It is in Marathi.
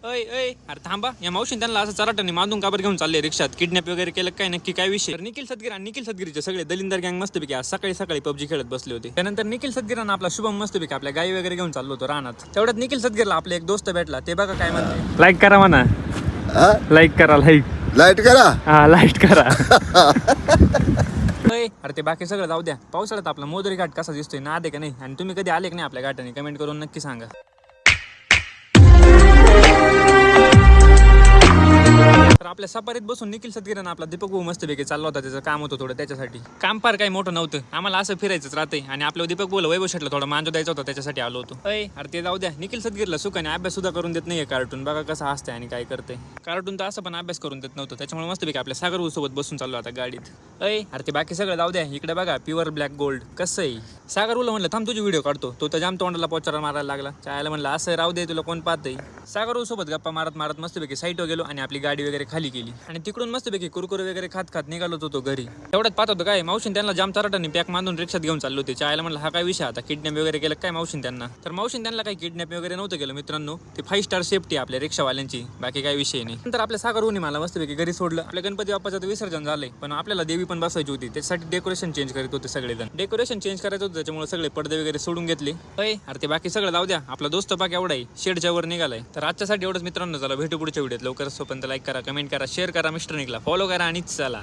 अय अय अरे थांबा, या मावशीने त्यांना असं चराटाने मांडून काबर घेऊन चालले रिक्षात? किडनॅप वगैरे केलं काय? नक्की काय विषय? तर निखिल सदगीर आणि निखिल सदगीरचे सगळे दलिंदर गँग मस्तपैकी आज सकाळी सकाळी पबजी खेळत बसले होते. त्यानंतर निखिल सदगीरांना आपला शुभम मस्तपैकी आपल्या गाई वगैरे घेऊन चाललो होतो रानात. तेवढ्यात निखिल सदगीरला आपले एक दोस्त भेटला. ते बघा काय म्हणते. लाईक करा म्हणा. लाईक करा. लाईट करा. हा लाईट करा. अरे ते बाकी सगळं जाऊ द्या. पावसाळ्यात आपला मोदरी घाट कसा दिसतोय ना दे का नाही? आणि तुम्ही कधी आले की नाही आपल्या घाटाने? कमेंट करून नक्की सांगा. तर आपल्या सफारीत बसून निखिल सदगीरांना आपला दीपक भाऊ मस्तपैकी चालला होता. त्याचं काम होतं थोडं, त्याच्यासाठी काम फार काही मोठं नव्हतं. आम्हाला असं फिरायचंच राहते. आणि आपलं दीपक भाऊ वैभव शेटला थोडा मांजो द्यायचा होता, त्याच्यासाठी आलो होतो. अरे ते जाऊ द्या. निखिल सदगीरला सुखाने अभ्यास सुद्धा करून देत नाहीये कार्टून. बघा कसं असतंय आणि काय करते. कार्टून तर असं पण अभ्यास करून देत नव्हतं. त्याच्यामुळे मस्तपैकी आपल्या सागर भाऊ सोबत बसून चाललो आता गाडीत. अरे ते बाकी सगळं जाऊ द्या. इकडे बघा प्युअर ब्लॅक गोल्ड कसं आहे. सागर भाऊला म्हणलं थांब तुझी व्हिडिओ काढतो. तो तर जाम तोंडाला पोचारा मारायला लागला. चायला म्हणलं असं राहू दे, तुला कोण पाहतंय. सागर भाऊ सोबत गप्पा मारत मारत मस्तपैकी साईटवर गेलो आणि आपली गाडी वगैरे खाली केली. आणि तिकडून मस्तपैकी कुरकुरे वगैरे खात खात निघालो होतो घरी. तेवढ्यात पाहत होतो काय मावशीन त्यांना जाम चराटाने पॅक मांडून रिक्षात घेऊन चाललो होते. चायला म्हणलं हा काय विषय आता? किडनॅप वगैरे केलं काय मावशीन त्यांना? तर मावशीन त्यांना काही किडनॅप वगैरे नव्हतं केलं मित्रांनो. ते 5 स्टार सेफ्टी आपल्या रिक्षावाल्यांची, बाकी काही विषय नाही. नंतर आपल्या सागर भाऊनी मला मस्तपैकी घरी सोडलं. आपल्या गणपती बाप्पाचं तर विसर्जन झालंय, पण आपल्याला देवी पण बसवायची होती. त्यासाठी डेकोरेशन चेंज करत होते सगळेजण. डेकोरेशन चेंज करायचं होतं, त्याच्यामुळे सगळे पडदे वगैरे सोडून घेतले. अरे ते बाकी सगळं जाऊ द्या. आपला दोस्त पाक एवढा आहे, शेडच्या वर निघालाय. तर आजच्यासाठी एवढंच मित्रांनो. चला भेटू पुढच्या व्हिडिओत. लवकरच. तोपर्यंत लाईक करा, कमेंट करा, शेअर करा, मिस्टर निकला फॉलो करा आणि चला.